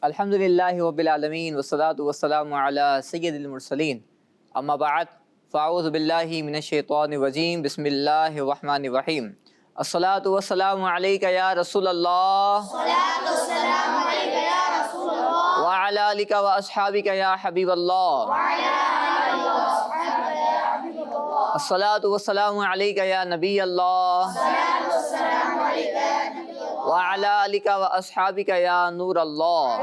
الحمدللہ رب العالمین والصلاۃ والسلام علی سید المرسلین اما بعد فاعوذ باللہ من الشیطان الرجیم بسم اللہ الرحمن الرحیم الصلاۃ والسلام علیک یا رسول اللہ وعلی آلک واصحابک یا حبیب اللہ الصلاۃ والسلام علیک یا نبی اللہ وعلی آلک واصحابک یا نور اللہ۔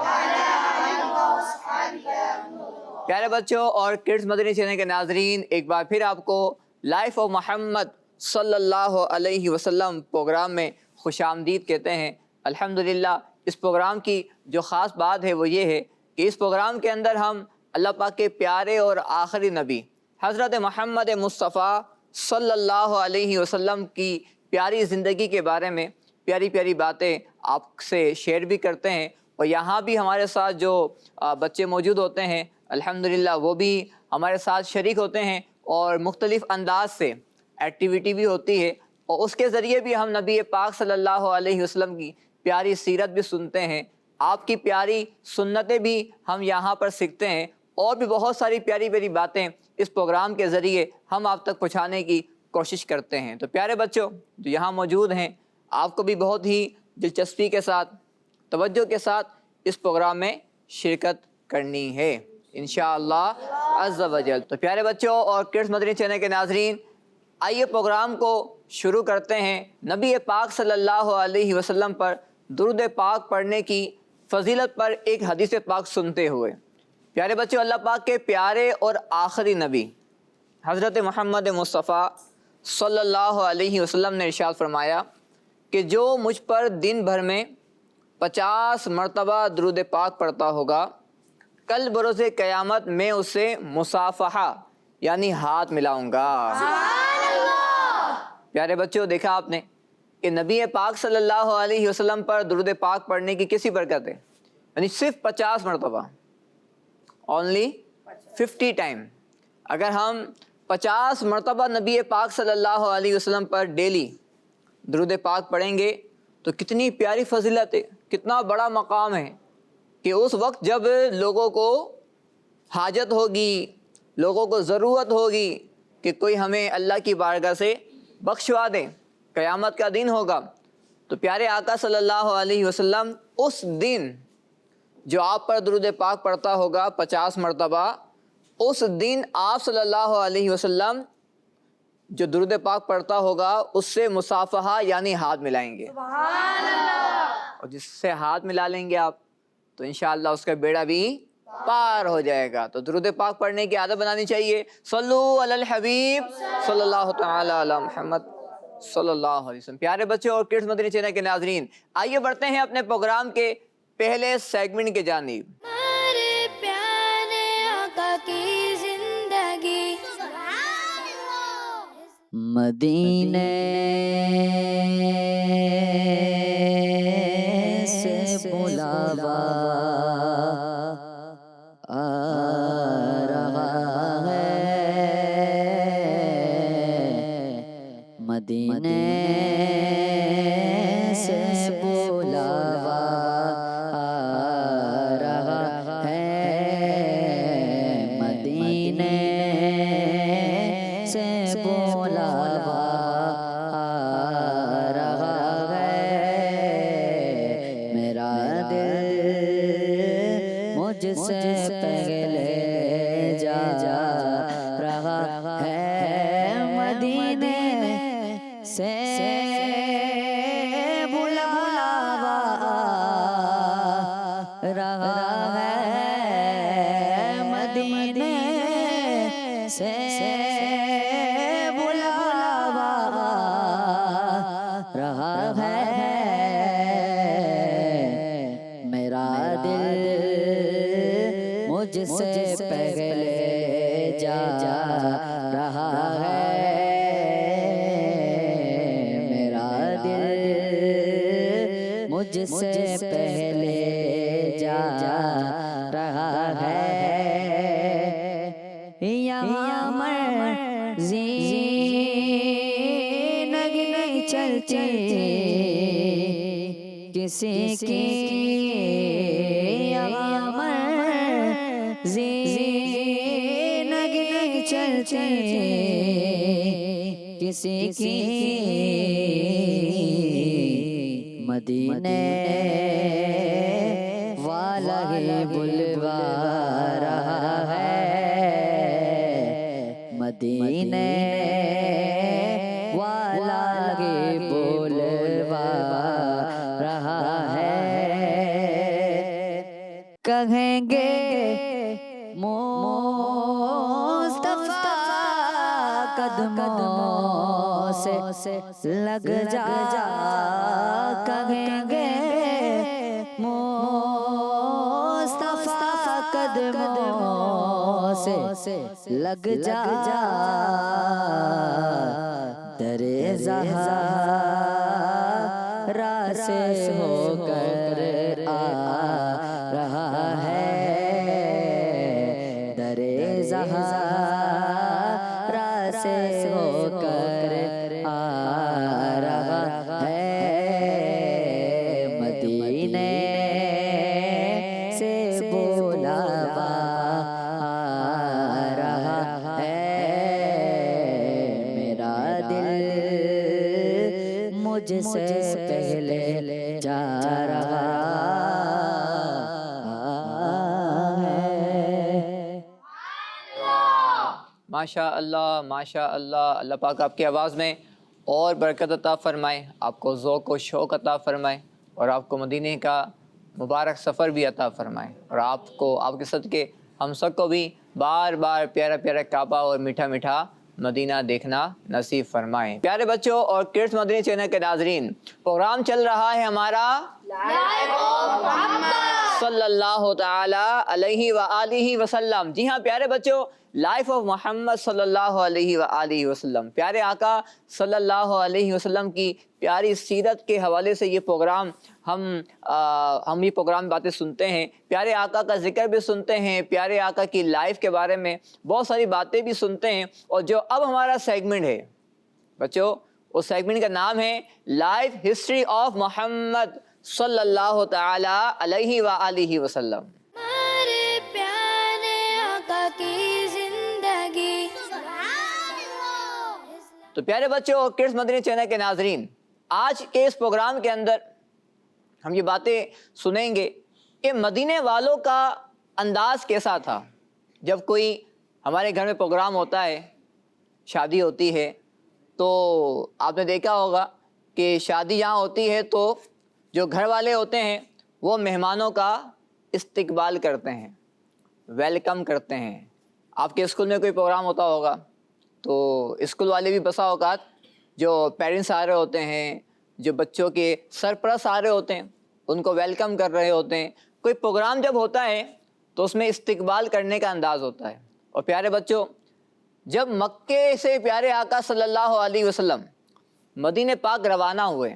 پیارے بچوں اور کڈز مدنی چینل کے ناظرین، ایک بار پھر آپ کو لائف آف محمد صلی اللہ علیہ وسلم پروگرام میں خوش آمدید کہتے ہیں۔ الحمدللہ اس پروگرام کی جو خاص بات ہے وہ یہ ہے کہ اس پروگرام کے اندر ہم اللہ پاک کے پیارے اور آخری نبی حضرت محمد مصطفیٰ صلی اللہ علیہ وسلم کی پیاری زندگی کے بارے میں پیاری پیاری باتیں آپ سے شیئر بھی کرتے ہیں، اور یہاں بھی ہمارے ساتھ جو بچے موجود ہوتے ہیں الحمدللہ وہ بھی ہمارے ساتھ شریک ہوتے ہیں، اور مختلف انداز سے ایکٹیویٹی بھی ہوتی ہے، اور اس کے ذریعے بھی ہم نبی پاک صلی اللہ علیہ وسلم کی پیاری سیرت بھی سنتے ہیں، آپ کی پیاری سنتیں بھی ہم یہاں پر سیکھتے ہیں، اور بھی بہت ساری پیاری پیاری باتیں اس پروگرام کے ذریعے ہم آپ تک پہنچانے کی کوشش کرتے ہیں۔ تو پیارے بچوں جو یہاں موجود ہیں، آپ کو بھی بہت ہی دلچسپی کے ساتھ توجہ کے ساتھ اس پروگرام میں شرکت کرنی ہے انشاءاللہ عز و جل۔ تو پیارے بچوں اور کڈز مدنی چینل کے ناظرین، آئیے پروگرام کو شروع کرتے ہیں نبی پاک صلی اللہ علیہ وسلم پر درود پاک پڑھنے کی فضیلت پر ایک حدیث پاک سنتے ہوئے۔ پیارے بچوں، اللہ پاک کے پیارے اور آخری نبی حضرت محمد مصطفیٰ صلی اللہ علیہ وسلم نے ارشاد فرمایا کہ جو مجھ پر دن بھر میں 50 مرتبہ درود پاک پڑھتا ہوگا، کل بروز قیامت میں اسے مصافحہ یعنی ہاتھ ملاؤں گا۔ پیارے بچوں، دیکھا آپ نے کہ نبی پاک صلی اللہ علیہ وسلم پر درود پاک پڑھنے کی کسی برکت ہے، یعنی صرف 50 مرتبہ، اونلی 50 ٹائم۔ اگر ہم 50 مرتبہ نبی پاک صلی اللہ علیہ وسلم پر ڈیلی درود پاک پڑھیں گے تو کتنی پیاری فضیلت ہے، کتنا بڑا مقام ہے کہ اس وقت جب لوگوں کو حاجت ہوگی، لوگوں کو ضرورت ہوگی کہ کوئی ہمیں اللہ کی بارگاہ سے بخشوا دے، قیامت کا دن ہوگا، تو پیارے آقا صلی اللہ علیہ وسلم اس دن جو آپ پر درود پاک پڑھتا ہوگا 50 مرتبہ، اس دن آپ صلی اللہ علیہ وسلم جو درود پاک پڑھتا ہوگا اس سے مصافحہ یعنی ہاتھ ملائیں گے۔ سبحان اللہ۔ اور جس سے ہاتھ ملا لیں گے آپ تو انشاءاللہ اس کا بیڑا بھی پار ہو جائے گا۔ تو درود پاک پڑھنے کی عادت بنانی چاہیے۔ صلو علی الحبیب صلی اللہ تعالی علی محمد صلی اللہ علیہ وسلم۔ پیارے بچوں اور کڈز مدنی چینل کے ناظرین، آئیے بڑھتے ہیں اپنے پروگرام کے پہلے سیگمنٹ کے جانب۔ ہمارے پیارے آقا کی زندگی مدینے سے بلاوا آ رہا ہے، مدینے سے بلاوا آ رہا ہے، مدینے سے بلاوا آ رہا ہے، میرا دل مجھ سے پہلے جا رہا ہے، مدینے سے بلاوا آ رہا ہے، مدینے سے بلاوا آ رہا ہے، میرا دل مجھ سے پہلے جا رہا ہے، میرا دل مجھ سے پہلے جا رہا ہے، یہاں مرضی نہیں چلتی کہ کسی کی زندگی چلتی کسی کی مدینے والا ہی بلوا رہا ہے مدینے والا ہی بلوا رہا ہے کہیں گے مصطفیٰ قدموں سے لگ جا کہیں گے مصطفیٰ قدموں سے لگ جا در زہرا سے ہو کر آ رہا ہے در زہرا سے ہو کر آ رہا ہے مدینے سے بلاوا آ رہا ہے میرا دل مجھ سے پہلے جا رہا ہے ماشاء اللہ ماشاء اللہ. اللہ پاک آپ کی آواز میں اور برکت عطا فرمائے، آپ کو ذوق و شوق عطا فرمائے اور آپ کو مدینے کا مبارک سفر بھی عطا فرمائے اور آپ کو آپ کے صدقے ہم سب کو بھی بار بار پیارا پیارا کعبہ اور میٹھا میٹھا مدینہ دیکھنا نصیب فرمائے. پیارے بچوں اور کڈس مدنی چینل کے ناظرین، پروگرام چل رہا ہے ہمارا صلی اللہ تعالی علیہ وآلہ وسلم. جی ہاں پیارے بچوں، لائف آف محمد صلی اللہ علیہ وآلہ وسلم، پیارے آقا صلی اللہ علیہ وسلم کی پیاری سیرت کے حوالے سے یہ پروگرام ہم یہ پروگرام باتیں سنتے ہیں، پیارے آقا کا ذکر بھی سنتے ہیں، پیارے آقا کی لائف کے بارے میں بہت ساری باتیں بھی سنتے ہیں. اور جو اب ہمارا سیگمنٹ ہے بچوں، اس سیگمنٹ کا نام ہے لائف ہسٹری آف محمد صلی اللہ تعالی علیہ وآلہ وسلم. ہمارے پیارے آقا کی زندگی. تو پیارے بچوں اور کڈس مدنی چینل کے ناظرین، آج کے اس پروگرام کے اندر ہم یہ باتیں سنیں گے کہ مدینے والوں کا انداز کیسا تھا. جب کوئی ہمارے گھر میں پروگرام ہوتا ہے، شادی ہوتی ہے، تو آپ نے دیکھا ہوگا کہ شادی یہاں ہوتی ہے تو جو گھر والے ہوتے ہیں وہ مہمانوں کا استقبال کرتے ہیں، ویلکم کرتے ہیں. آپ کے اسکول میں کوئی پروگرام ہوتا ہوگا تو اسکول والے بھی بسا اوقات جو پیرنٹس آ رہے ہوتے ہیں، جو بچوں کے سرپرست آ رہے ہوتے ہیں، ان کو ویلکم کر رہے ہوتے ہیں. کوئی پروگرام جب ہوتا ہے تو اس میں استقبال کرنے کا انداز ہوتا ہے. اور پیارے بچوں، جب مکے سے پیارے آقا صلی اللہ علیہ وسلم مدینہ پاک روانہ ہوئے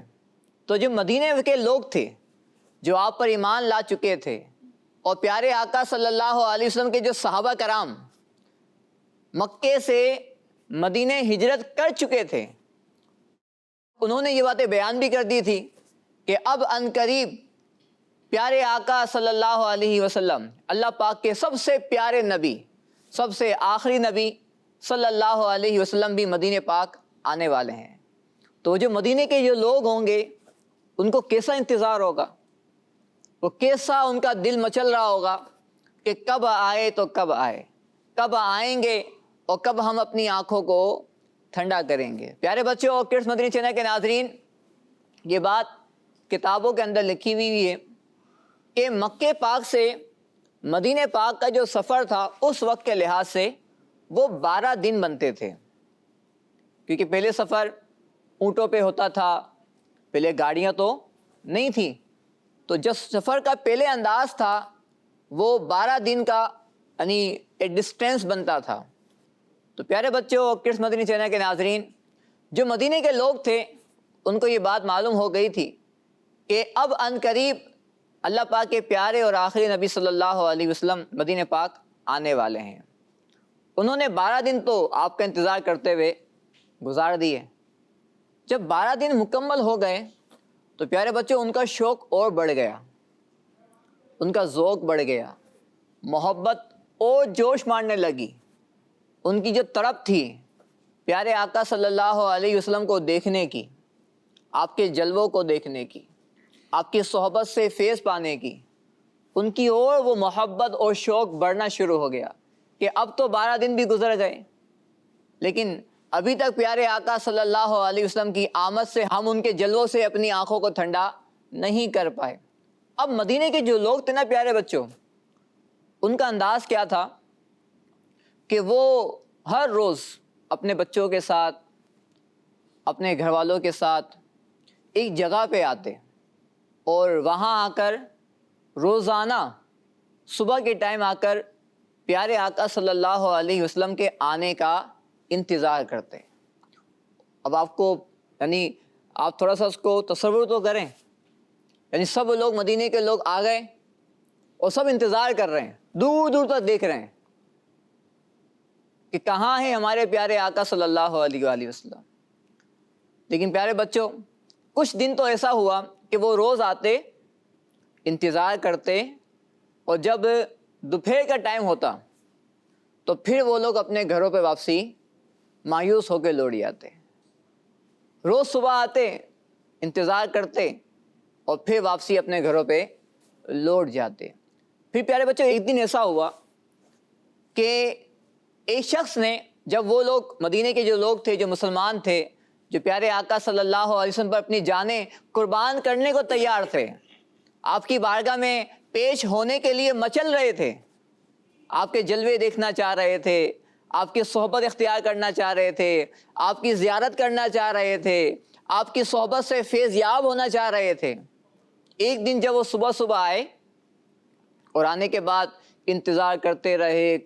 تو جو مدینے کے لوگ تھے جو آپ پر ایمان لا چکے تھے اور پیارے آقا صلی اللہ علیہ وسلم کے جو صحابہ کرام مکے سے مدینہ ہجرت کر چکے تھے، انہوں نے یہ باتیں بیان بھی کر دی تھی کہ اب عنقریب پیارے آقا صلی اللہ علیہ وسلم، اللہ پاک کے سب سے پیارے نبی، سب سے آخری نبی صلی اللہ علیہ وسلم بھی مدینہ پاک آنے والے ہیں. تو جو مدینے کے جو لوگ ہوں گے ان کو کیسا انتظار ہوگا، وہ کیسا ان کا دل مچل رہا ہوگا کہ کب آئے تو کب آئے، کب آئیں گے اور کب ہم اپنی آنکھوں کو ٹھنڈا کریں گے. پیارے بچوں اور کڈس مدنی چینل کے ناظرین، یہ بات کتابوں کے اندر لکھی ہوئی ہے کہ مکے پاک سے مدینہ پاک کا جو سفر تھا اس وقت کے لحاظ سے وہ 12 دن بنتے تھے، کیونکہ پہلے سفر اونٹوں پہ ہوتا تھا، پہلے گاڑیاں تو نہیں تھیں. تو جو سفر کا پہلے انداز تھا وہ 12 دن کا یعنی ایک ڈسٹینس بنتا تھا. تو پیارے بچوں اور کڈس مدنی چینل کے ناظرین، جو مدینے کے لوگ تھے ان کو یہ بات معلوم ہو گئی تھی کہ اب عنقریب اللہ پاک کے پیارے اور آخری نبی صلی اللہ علیہ وسلم مدینہ پاک آنے والے ہیں. انہوں نے 12 دن تو آپ کا انتظار کرتے ہوئے گزار دیے. جب 12 دن مکمل ہو گئے تو پیارے بچوں ان کا شوق اور بڑھ گیا، ان کا ذوق بڑھ گیا، محبت اور جوش مارنے لگی۔ ان کی جو طرف تھی پیارے آقا صلی اللہ علیہ وسلم کو دیکھنے کی، آپ کے جلووں کو دیکھنے کی، آپ کی صحبت سے فیض پانے کی، ان کی اور وہ محبت اور شوق بڑھنا شروع ہو گیا کہ اب تو 12 دن بھی گزر گئے لیکن ابھی تک پیارے آقا صلی اللہ علیہ وسلم کی آمد سے ہم ان کے جلووں سے اپنی آنکھوں کو ٹھنڈا نہیں کر پائے۔ اب مدینے کے جو لوگ تھے نا پیارے بچوں، ان کا انداز کیا تھا کہ وہ ہر روز اپنے بچوں کے ساتھ، اپنے گھر والوں کے ساتھ ایک جگہ پہ آتے اور وہاں آ کر روزانہ صبح کے ٹائم آ کر پیارے آقا صلی اللہ علیہ وسلم کے آنے کا انتظار کرتے۔ اب آپ کو آپ تھوڑا سا اس کو تصور تو کریں، سب لوگ مدینے کے لوگ آ گئے اور سب انتظار کر رہے ہیں، دور دور تک دیکھ رہے ہیں کہ کہاں ہیں ہمارے پیارے آقا صلی اللہ علیہ وآلہ وسلم۔ لیکن پیارے بچوں کچھ دن تو ایسا ہوا کہ وہ روز آتے، انتظار کرتے، اور جب دوپہر کا ٹائم ہوتا تو پھر وہ لوگ اپنے گھروں پہ واپسی مایوس ہو کے لوٹ جاتے۔ روز صبح آتے، انتظار کرتے اور پھر واپسی اپنے گھروں پہ لوٹ جاتے۔ پھر پیارے بچوں ایک دن ایسا ہوا کہ ایک شخص نے، جب وہ لوگ مدینے کے جو لوگ تھے، جو مسلمان تھے، جو پیارے آقا صلی اللہ علیہ وسلم پر اپنی جانیں قربان کرنے کو تیار تھے، آپ کی بارگاہ میں پیش ہونے کے لیے مچل رہے تھے، آپ کے جلوے دیکھنا چاہ رہے تھے، آپ کی صحبت اختیار کرنا چاہ رہے تھے، آپ کی زیارت کرنا چاہ رہے تھے، آپ کی صحبت سے فیض یاب ہونا چاہ رہے تھے۔ ایک دن جب وہ صبح صبح آئے اور آنے کے بعد انتظار کرتے رہے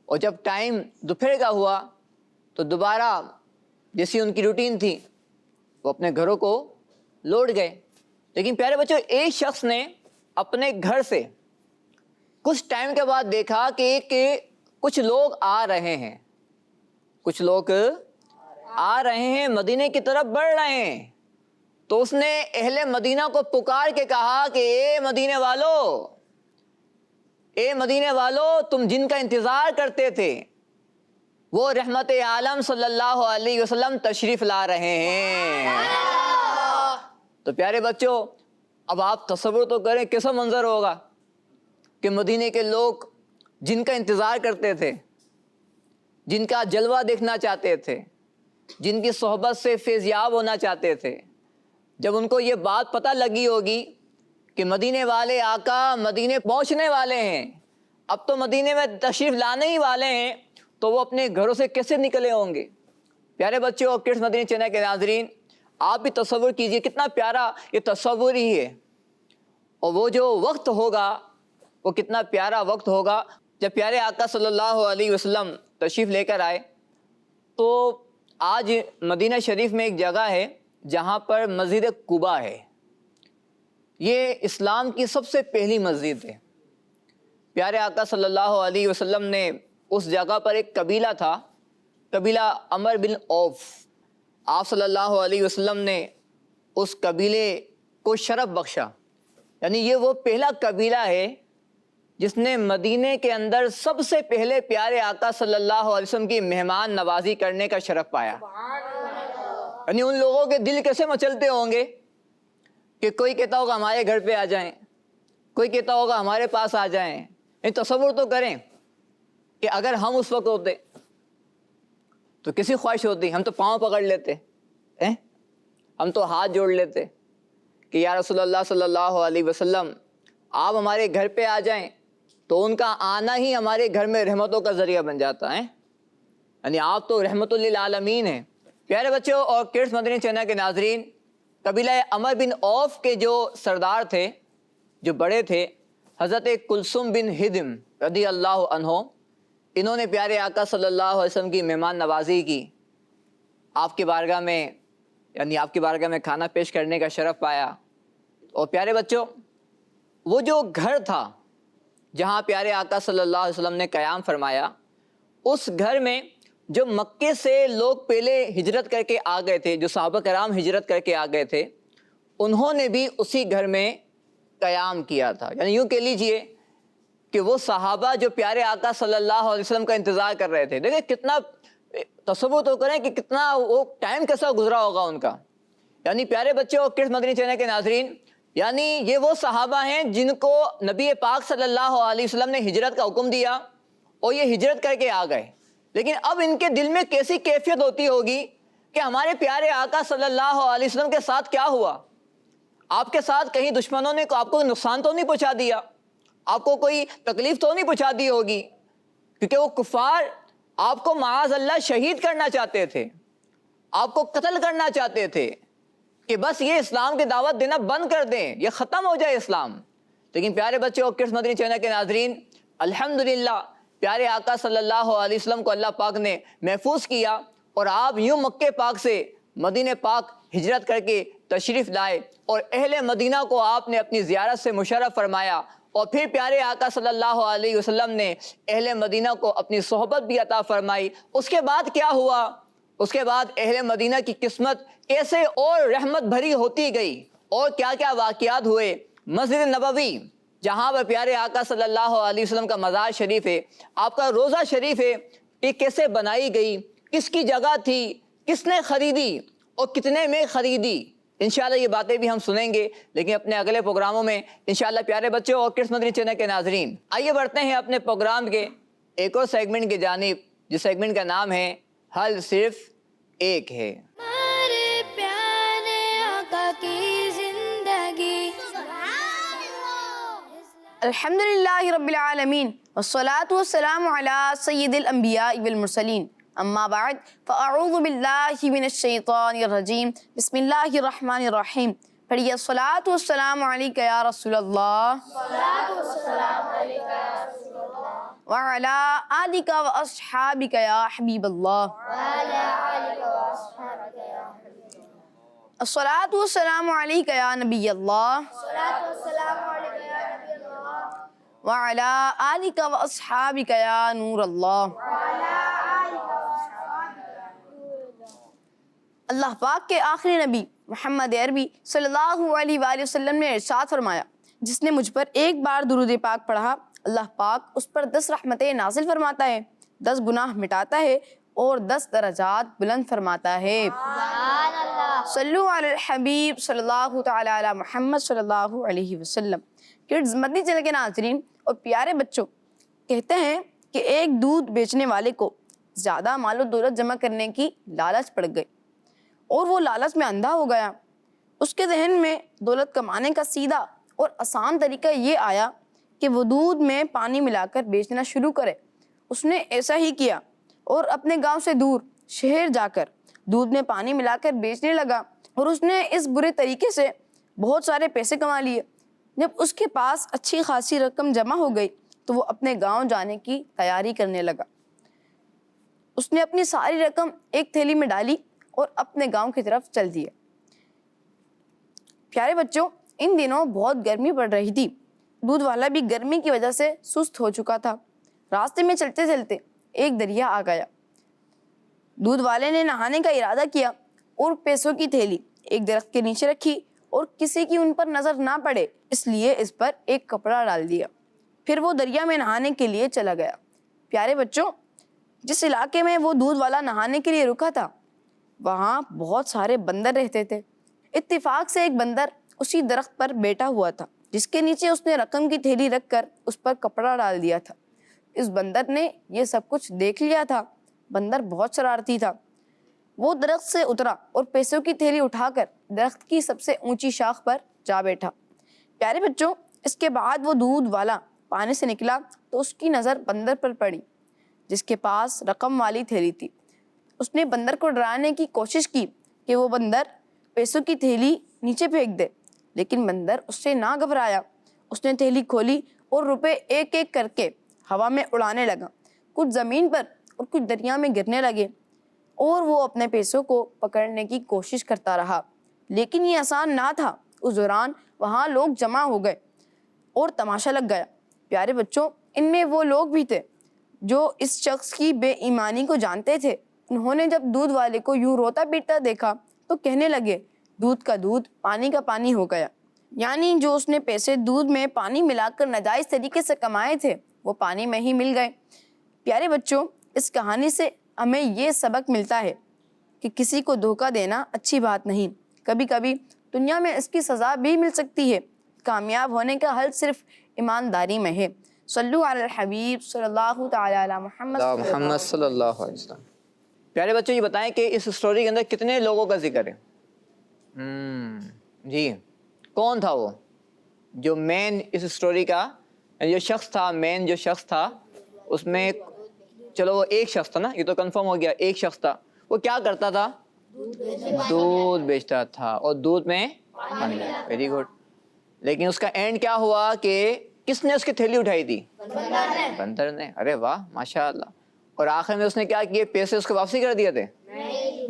اور جب ٹائم دوپہر کا ہوا تو دوبارہ جیسی ان کی روٹین تھی وہ اپنے گھروں کو لوٹ گئے۔ لیکن پیارے بچوں ایک شخص نے اپنے گھر سے کچھ ٹائم کے بعد دیکھا کہ کچھ لوگ آ رہے ہیں، مدینے کی طرف بڑھ رہے ہیں۔ تو اس نے اہل مدینہ کو پکار کے کہا کہ اے مدینے والو، تم جن کا انتظار کرتے تھے وہ رحمت عالم صلی اللہ علیہ وسلم تشریف لا رہے ہیں۔ تو پیارے بچوں اب آپ تصور تو کریں کیسا منظر ہوگا کہ مدینے کے لوگ جن کا انتظار کرتے تھے، جن کا جلوہ دیکھنا چاہتے تھے، جن کی صحبت سے فیضیاب ہونا چاہتے تھے، جب ان کو یہ بات پتہ لگی ہوگی کہ مدینے والے آقا مدینے پہنچنے والے ہیں، اب تو مدینے میں تشریف لانے ہی والے ہیں، تو وہ اپنے گھروں سے کیسے نکلے ہوں گے۔ پیارے بچوں اور کڈس مدنی چینل کے ناظرین، آپ بھی تصور کیجئے کتنا پیارا یہ تصور ہی ہے، اور وہ جو وقت ہوگا وہ کتنا پیارا وقت ہوگا جب پیارے آقا صلی اللہ علیہ وسلم تشریف لے کر آئے۔ تو آج مدینہ شریف میں ایک جگہ ہے جہاں پر مسجد قباء ہے، یہ اسلام کی سب سے پہلی مسجد ہے۔ پیارے آقا صلی اللہ علیہ وسلم نے اس جگہ پر ایک قبیلہ تھا، قبیلہ عمر بن عوف، آپ صلی اللہ علیہ وسلم نے اس قبیلے کو شرف بخشا، یہ وہ پہلا قبیلہ ہے جس نے مدینے کے اندر سب سے پہلے پیارے آقا صلی اللہ علیہ وسلم کی مہمان نوازی کرنے کا شرف پایا۔ ان لوگوں کے دل کیسے مچلتے ہوں گے کہ کوئی کہتا ہوگا ہمارے گھر پہ آ جائیں، کوئی کہتا ہوگا ہمارے پاس آ جائیں۔ تصور تو کریں کہ اگر ہم اس وقت ہوتے تو کسی خواہش ہوتی، ہم تو پاؤں پکڑ لیتے، ہم تو ہاتھ جوڑ لیتے کہ یا رسول اللہ صلی اللہ علیہ وسلم آپ ہمارے گھر پہ آ جائیں تو ان کا آنا ہی ہمارے گھر میں رحمتوں کا ذریعہ بن جاتا ہے، آپ تو رحمت للعالمین ہیں۔ پیارے بچوں اور کڈس مدنی چینل کے ناظرین، قبیلہ عمر بن عوف کے جو سردار تھے، جو بڑے تھے، حضرت کلثوم بن ہدم رضی اللہ عنہ، انہوں نے پیارے آقا صلی اللہ علیہ وسلم کی مہمان نوازی کی، آپ کی بارگاہ میں کھانا پیش کرنے کا شرف پایا۔ اور پیارے بچوں وہ جو گھر تھا جہاں پیارے آقا صلی اللہ علیہ وسلم نے قیام فرمایا، اس گھر میں جو مکے سے لوگ پہلے ہجرت کر کے آ گئے تھے، جو صحابہ کرام ہجرت کر کے آ گئے تھے، انہوں نے بھی اسی گھر میں قیام کیا تھا. یعنی یوں کہہ لیجئے کہ وہ صحابہ جو پیارے آقا صلی اللہ علیہ وسلم کا انتظار کر رہے تھے، دیکھیں کتنا تصور تو کریں کہ کتنا وہ ٹائم کیسا گزرا ہوگا ان کا. یعنی پیارے بچے اور کڈس مدنی چینل کے ناظرین، یعنی یہ وہ صحابہ ہیں جن کو نبی پاک صلی اللہ علیہ وسلم نے ہجرت کا حکم دیا اور یہ ہجرت کر کے آ گئے. لیکن اب ان کے دل میں کیسی کیفیت ہوتی ہوگی کہ ہمارے پیارے آقا صلی اللہ علیہ وسلم کے ساتھ کیا ہوا. آپ کے ساتھ کہیں دشمنوں نے آپ کو نقصان تو نہیں پہنچا دیا، آپ کو کوئی تکلیف تو نہیں پہنچا دی ہوگی، کیونکہ وہ کفار آپ کو معاذ اللہ شہید کرنا چاہتے تھے، آپ کو قتل کرنا چاہتے تھے کہ بس یہ اسلام کی دعوت دینا بند کر دیں، یہ ختم ہو جائے اسلام. لیکن پیارے بچے اور کڈس مدنی چینل کے ناظرین، الحمدللہ پیارے آقا صلی اللہ علیہ وسلم کو اللہ پاک نے محفوظ کیا اور آپ یوں مکے پاک سے مدینہ پاک ہجرت کر کے تشریف لائے اور اہل مدینہ کو آپ نے اپنی زیارت سے مشرف فرمایا. اور پھر پیارے آقا صلی اللہ علیہ وسلم نے اہل مدینہ کو اپنی صحبت بھی عطا فرمائی. اس کے بعد کیا ہوا؟ اس کے بعد اہل مدینہ کی قسمت کیسے اور رحمت بھری ہوتی گئی اور کیا کیا واقعات ہوئے. مسجد نبوی جہاں پر پیارے آقا صلی اللہ علیہ وسلم کا مزار شریف ہے، آپ کا روضہ شریف ہے، یہ کیسے بنائی گئی، کس کی جگہ تھی، کس نے خریدی اور کتنے میں خریدی. انشاءاللہ یہ باتیں بھی ہم سنیں گے، لیکن اپنے اگلے پروگراموں میں انشاءاللہ پیارے بچوں اور کڈس مدنی چینل کے ناظرین، آئیے بڑھتے ہیں اپنے پروگرام کے ایک اور سیگمنٹ کی جانب، جس سیگمنٹ کا نام ہے حل صرف ایک ہے. ہمارے پیارے آقا کی زندگی. الحمدللہ رب العالمین والصلاة والسلام علی سید الانبیاء والمرسلین. اما بعد فاعوذ باللہ من الشیطان الرجیم. بسم اللہ الرحمن الرحیم. پڑھیے الصلاة والسلام علیکہ یا رسول اللہ وعلی آلکہ واصحابکہ یا حبیب اللہ. الصلاة والسلام علیکہ یا نبی اللہ وعلی آلکہ واصحابکہ یا نور اللہ. اللہ پاک کے آخری نبی محمد عربی صلی اللہ علیہ وآلہ وسلم نے ارشاد فرمایا، جس نے مجھ پر ایک بار درود پاک پڑھا، اللہ پاک اس پر 10 رحمتیں نازل فرماتا ہے، 10 گناہ مٹاتا ہے اور 10 درجات بلند فرماتا ہے. صلو علی الحبیب صلی اللہ تعالی علی محمد صلی اللہ علیہ وسلم. کڈز مدنی چینل کے ناظرین اور پیارے بچوں، کہتے ہیں کہ ایک دودھ بیچنے والے کو زیادہ مال و دولت جمع کرنے کی لالچ پڑ گئی اور وہ لالچ میں اندھا ہو گیا. اس کے ذہن میں دولت کمانے کا سیدھا اور آسان طریقہ یہ آیا کہ وہ دودھ میں پانی ملا کر بیچنا شروع کرے. اس نے ایسا ہی کیا اور اپنے گاؤں سے دور شہر جا کر دودھ میں پانی ملا کر بیچنے لگا اور اس نے اس برے طریقے سے بہت سارے پیسے کما لیے. جب اس کے پاس اچھی خاصی رقم جمع ہو گئی تو وہ اپنے گاؤں جانے کی تیاری کرنے لگا. اس نے اپنی ساری رقم ایک تھیلی میں ڈالی اور اپنے گاؤں کی طرف چل دیا. پیارے بچوں، ان دنوں بہت گرمی پڑ رہی تھی. دودھ والا بھی گرمی کی وجہ سے سست ہو چکا تھا. راستے میں چلتے چلتے ایک دریا آ گیا. دودھ والے نے نہانے کا ارادہ کیا اور پیسوں کی تھیلی ایک درخت کے نیچے رکھی اور کسی کی ان پر نظر نہ پڑے اس لیے اس پر ایک کپڑا ڈال دیا. پھر وہ دریا میں نہانے کے لیے چلا گیا. پیارے بچوں، جس علاقے میں وہ دودھ والا نہانے کے لیے رکا تھا وہاں بہت سارے بندر رہتے تھے. اتفاق سے ایک بندر اسی درخت پر بیٹھا ہوا تھا جس کے نیچے اس نے رقم کی تھیلی رکھ کر اس پر کپڑا ڈال دیا تھا. اس بندر نے یہ سب کچھ دیکھ لیا تھا. بندر بہت شرارتی تھا. وہ درخت سے اترا اور پیسوں کی تھیلی اٹھا کر درخت کی سب سے اونچی شاخ پر جا بیٹھا. پیارے بچوں، اس کے بعد وہ دودھ والا پانی سے نکلا تو اس کی نظر بندر پر پڑی جس کے پاس رقم والی تھیلی تھی. اس نے بندر کو ڈرانے کی کوشش کی کہ وہ بندر پیسوں کی تھیلی نیچے پھینک دے، لیکن بندر اس سے نہ گھبرایا. اس نے تھیلی کھولی اور روپے ایک ایک کر کے ہوا میں اڑانے لگا. کچھ زمین پر اور کچھ دریا میں گرنے لگے اور وہ اپنے پیسوں کو پکڑنے کی کوشش کرتا رہا. لیکن یہ آسان نہ تھا. اس دوران وہاں لوگ جمع ہو گئے اور تماشا لگ گیا. پیارے بچوں، ان میں وہ لوگ بھی تھے جو اس شخص کی بے ایمانی کو جانتے تھے انہوں نے جب دودھ والے کو یوں روتا پیٹتا دیکھا تو کہنے لگے دودھ کا دودھ پانی کا پانی ہو گیا، یعنی جو اس نے پیسے دودھ میں پانی ملا کر ناجائز طریقے سے کمائے تھے وہ پانی میں ہی مل گئے۔ پیارے بچوں، اس کہانی سے ہمیں یہ سبق ملتا ہے کہ کسی کو دھوکہ دینا اچھی بات نہیں، کبھی کبھی دنیا میں اس کی سزا بھی مل سکتی ہے۔ کامیاب ہونے کا حل صرف ایمانداری میں ہے۔ صلو علی الحبیب صلی اللہ تعالی علی محمد محمد صلی اللہ علیہ وسلم۔ پیارے بچوں یہ بتائیں کہ اس سٹوری کے اندر کتنے لوگوں کا ذکر ہے؟ جی کون تھا وہ جو مین اس سٹوری کا جو شخص تھا؟ مین جو شخص تھا اس میں، چلو وہ ایک شخص تھا نا، یہ تو کنفرم ہو گیا، ایک شخص تھا۔ وہ کیا کرتا تھا؟ دودھ بیچتا تھا اور دودھ میں پانی۔ Very good. لیکن اس کا اینڈ کیا ہوا کہ کس نے اس کی تھیلی اٹھائی تھی؟ بندر نے۔ ارے واہ ماشاء اللہ۔ اور آخر میں اس نے کیا کیے؟ پیسے اس کو واپسی کر دیے تھے؟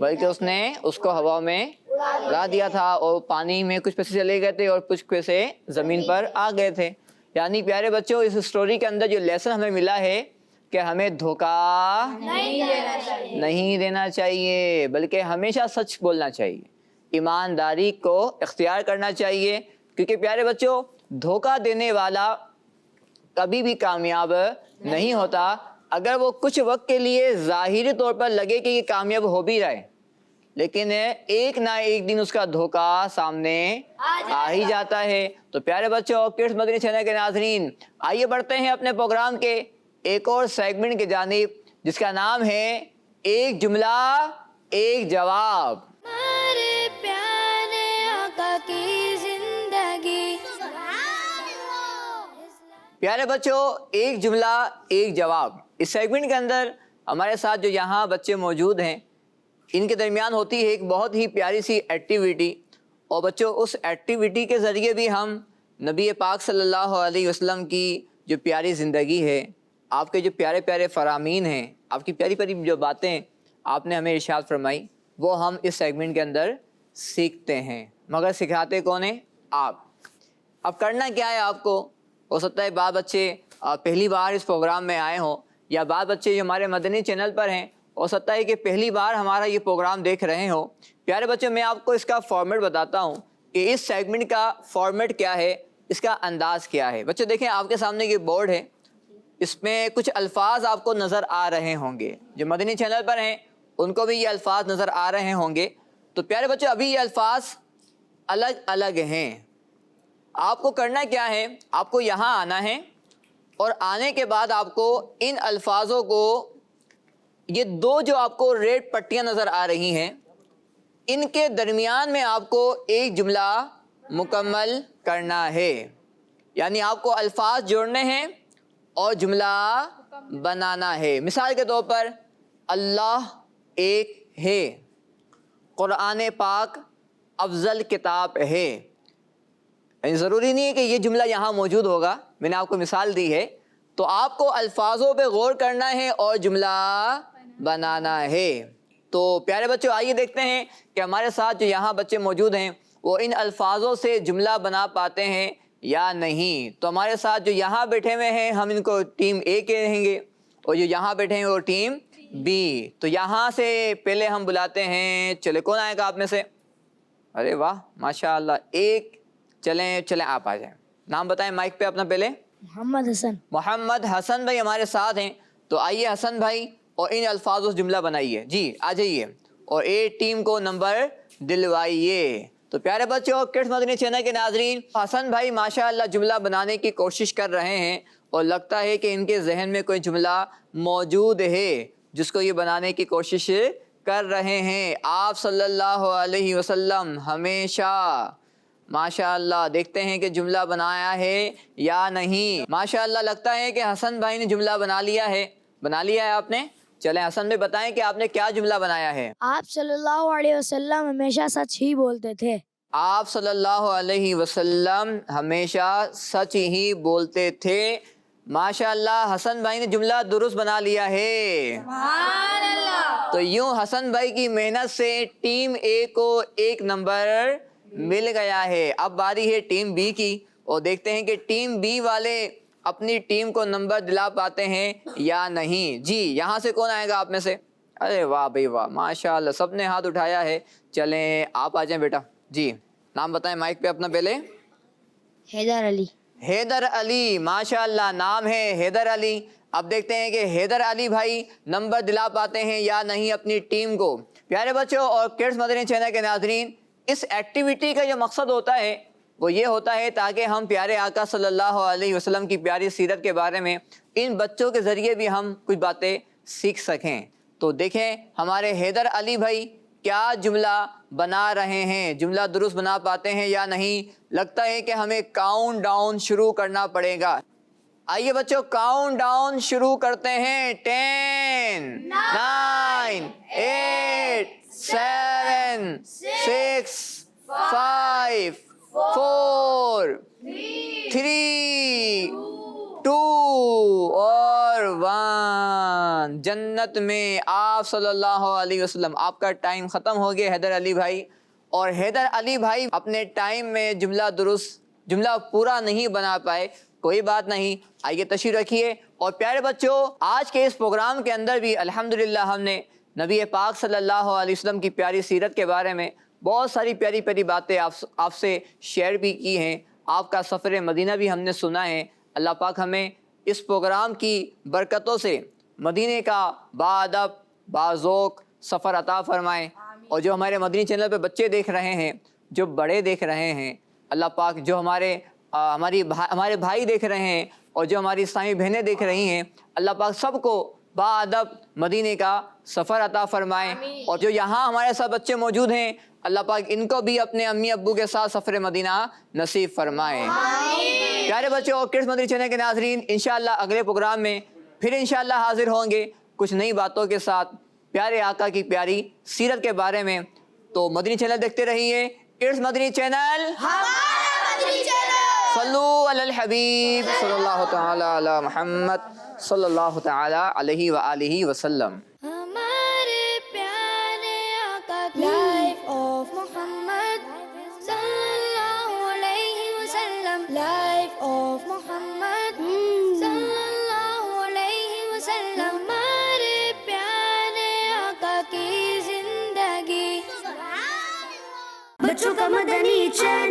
بلکہ اس نے اس کو ہوا میں اڑا دیا تھا، اور پانی میں کچھ پیسے چلے گئے تھے اور کچھ پیسے زمین پر آ گئے تھے۔ یعنی پیارے بچوں اس سٹوری کے اندر جو لیسن ہمیں ملا ہے کہ ہمیں دھوکہ نہیں دینا چاہیے، بلکہ ہمیشہ سچ بولنا چاہیے، ایمانداری کو اختیار کرنا چاہیے، کیونکہ پیارے بچوں دھوکہ دینے والا کبھی بھی کامیاب نہیں ہوتا۔ اگر وہ کچھ وقت کے لیے ظاہری طور پر لگے کہ یہ کامیاب ہو بھی رہا ہے، لیکن ایک نہ ایک دن اس کا دھوکہ سامنے آ ہی جاتا ہے۔ تو پیارے بچوں، کڈس مدنی چینل کے ناظرین، آئیے بڑھتے ہیں اپنے پروگرام کے ایک اور سیگمنٹ کی جانب، جس کا نام ہے ایک جملہ ایک جواب۔ ہمارے پیارے آقا کی زندگی۔ پیارے بچوں، ایک جملہ ایک جواب، اس سیگمنٹ کے اندر ہمارے ساتھ جو یہاں بچے موجود ہیں، ان کے درمیان ہوتی ہے ایک بہت ہی پیاری سی ایکٹیویٹی، اور بچوں اس ایکٹیویٹی کے ذریعے بھی ہم نبی پاک صلی اللہ علیہ وسلم کی جو پیاری زندگی ہے، آپ کے جو پیارے پیارے فرامین ہیں، آپ کی پیاری پیاری جو باتیں آپ نے ہمیں ارشاد فرمائی، وہ ہم اس سیگمنٹ کے اندر سیکھتے ہیں۔ مگر سکھاتے کون ہیں؟ آپ۔ اب کرنا کیا ہے آپ کو؟ ہو سکتا ہے بعض بچے پہلی بار اس پروگرام میں آئے ہوں، یا بعض بچے جو ہمارے مدنی چینل پر ہیں ہو سکتا ہے کہ پہلی بار ہمارا یہ پروگرام دیکھ رہے ہوں۔ پیارے بچوں، میں آپ کو اس کا فارمیٹ بتاتا ہوں کہ اس سیگمنٹ کا فارمیٹ کیا ہے، اس کا انداز کیا ہے۔ بچے دیکھیں آپ کے سامنے یہ بورڈ ہے، اس میں کچھ الفاظ آپ کو نظر آ رہے ہوں گے، جو مدنی چینل پر ہیں ان کو بھی یہ الفاظ نظر آ رہے ہوں گے۔ تو پیارے بچوں ابھی یہ الفاظ الگ الگ ہیں، آپ کو کرنا کیا ہے؟ آپ کو یہاں آنا ہے، اور آنے کے بعد آپ کو ان الفاظوں کو، یہ دو جو آپ کو ریڈ پٹیاں نظر آ رہی ہیں، ان کے درمیان میں آپ کو ایک جملہ مکمل کرنا ہے۔ یعنی آپ کو الفاظ جوڑنے ہیں اور جملہ بنانا ہے۔ مثال کے طور پر اللہ ایک ہے، قرآن پاک افضل کتاب ہے۔ یعنی ضروری نہیں ہے کہ یہ جملہ یہاں موجود ہوگا، میں نے آپ کو مثال دی ہے، تو آپ کو الفاظوں پہ غور کرنا ہے اور جملہ بنانا ہے۔ تو پیارے بچوں آئیے دیکھتے ہیں کہ ہمارے ساتھ جو یہاں بچے موجود ہیں وہ ان الفاظوں سے جملہ بنا پاتے ہیں یا نہیں۔ تو ہمارے ساتھ جو یہاں بیٹھے ہوئے ہیں ہم ان کو ٹیم اے کہیں گے، اور جو یہاں بیٹھے ہیں وہ ٹیم بی۔ تو یہاں سے پہلے ہم بلاتے ہیں، چلے کون آئے گا آپ میں سے؟ ارے واہ ماشاء اللہ، ایک، چلیں آپ آ جائیں، نام بتائیں مائک پہ اپنا پہلے۔ محمد حسن۔ محمد حسن بھائی ہمارے ساتھ ہیں، تو آئیے حسن بھائی اور ان الفاظوں سے جملہ بنائیے، جی آ جائیے، اور اے ٹیم کو نمبر دلوائیے۔ تو پیارے بچوں، کڈس مدنی چینل کے ناظرین، حسن بھائی ماشاءاللہ جملہ بنانے کی کوشش کر رہے ہیں، اور لگتا ہے کہ ان کے ذہن میں کوئی جملہ موجود ہے جس کو یہ بنانے کی کوشش کر رہے ہیں۔ آپ صلی اللہ علیہ وسلم ہمیشہ ماشاءاللہ دیکھتے ہیں کہ جملہ بنایا ہے یا نہیں۔ ماشاءاللہ لگتا ہے کہ حسن بھائی نے جملہ بنا لیا ہے آپ نے۔ چلیں حسن بھائی بتائیں کہ آپ نے کیا جملہ بنایا ہے؟ آپ صلی اللہ علیہ وسلم ہمیشہ سچ ہی بولتے تھے۔ آپ صلی اللہ علیہ وسلم ہمیشہ سچ ہی بولتے تھے۔ ماشاءاللہ حسن بھائی نے جملہ درست بنا لیا ہے۔ سبحان اللہ۔ تو یوں حسن بھائی کی محنت سے ٹیم اے کو ایک نمبر مل گیا ہے۔ اب باری ہے ٹیم بی کی، اور دیکھتے ہیں کہ ٹیم بی والے اپنی ٹیم کو نمبر دلا پاتے ہیں یا نہیں۔ جی یہاں سے کون آئے گا آپ میں سے؟ ارے واہ بھائی واہ، ماشاء اللہ، سب نے ہاتھ اٹھایا ہے. چلیں آپ آ جائیں بیٹا. جی نام بتائیں مائک پہ اپنا پہلے. حیدر علی. حیدر علی، ماشاء اللہ نام ہے حیدر علی. اب دیکھتے ہیں کہ حیدر علی بھائی نمبر دلا پاتے ہیں یا نہیں اپنی ٹیم کو. پیارے بچوں اور کڈس مدنی چینل کے ناظرین، اس ایکٹیویٹی کا جو مقصد ہوتا ہے وہ یہ ہوتا ہے تاکہ ہم پیارے آقا صلی اللہ علیہ وسلم کی پیاری سیرت کے بارے میں ان بچوں کے ذریعے بھی ہم کچھ باتیں سیکھ سکیں. تو دیکھیں ہمارے حیدر علی بھائی کیا جملہ بنا رہے ہیں، جملہ درست بنا پاتے ہیں یا نہیں. لگتا ہے کہ ہمیں کاؤنٹ ڈاؤن شروع کرنا پڑے گا. آئیے بچوں کاؤنٹ ڈاؤن شروع کرتے ہیں. 10 9 8 7 6 5 4 3 2 اور 1. جنت میں آپ صلی اللہ علیہ وسلم. آپ کا ٹائم ختم ہو گیا حیدر علی بھائی. اور حیدر علی بھائی اپنے ٹائم میں جملہ پورا نہیں بنا پائے. کوئی بات نہیں، آئیے تشریف رکھیے. اور پیارے بچوں آج کے اس پروگرام کے اندر بھی الحمدللہ ہم نے نبی پاک صلی اللہ علیہ وسلم کی پیاری سیرت کے بارے میں بہت ساری پیاری پیاری باتیں آپ سے شیئر بھی کی ہیں. آپ کا سفر مدینہ بھی ہم نے سنا ہے. اللہ پاک ہمیں اس پروگرام کی برکتوں سے مدینے کا باادب باذوق سفر عطا فرمائیں. اور جو ہمارے مدنی چینل پہ بچے دیکھ رہے ہیں، جو بڑے دیکھ رہے ہیں، اللہ پاک جو ہمارے بھائی دیکھ رہے ہیں اور جو ہماری اسلامی بہنیں دیکھ رہی ہیں، اللہ پاک سب کو باادب مدینے کا سفر عطا فرمائیں. اور جو یہاں ہمارے ساتھ بچے موجود ہیں، اللہ پاک ان کو بھی اپنے امی ابو کے ساتھ سفر مدینہ نصیب فرمائیں. پیارے بچوں اور کڈس مدنی چینل کے ناظرین، انشاءاللہ اگلے پروگرام میں پھر انشاءاللہ حاضر ہوں گے کچھ نئی باتوں کے ساتھ پیارے آقا کی پیاری سیرت کے بارے میں. تو مدنی چینل دیکھتے رہیے. کڈس مدنی چینل، صلو علی الحبیب صلی اللہ تعالی علی محمد صلی اللہ تعالی علیہ وآلہ وسلم. ہمارے پیارے آقا کی لائف آف محمد صلی اللہ علیہ وسلم. لائف آف محمد صلی اللہ علیہ وسلم. ہمارے پیارے آقا کی زندگی. بچوں کا مدنی چینل.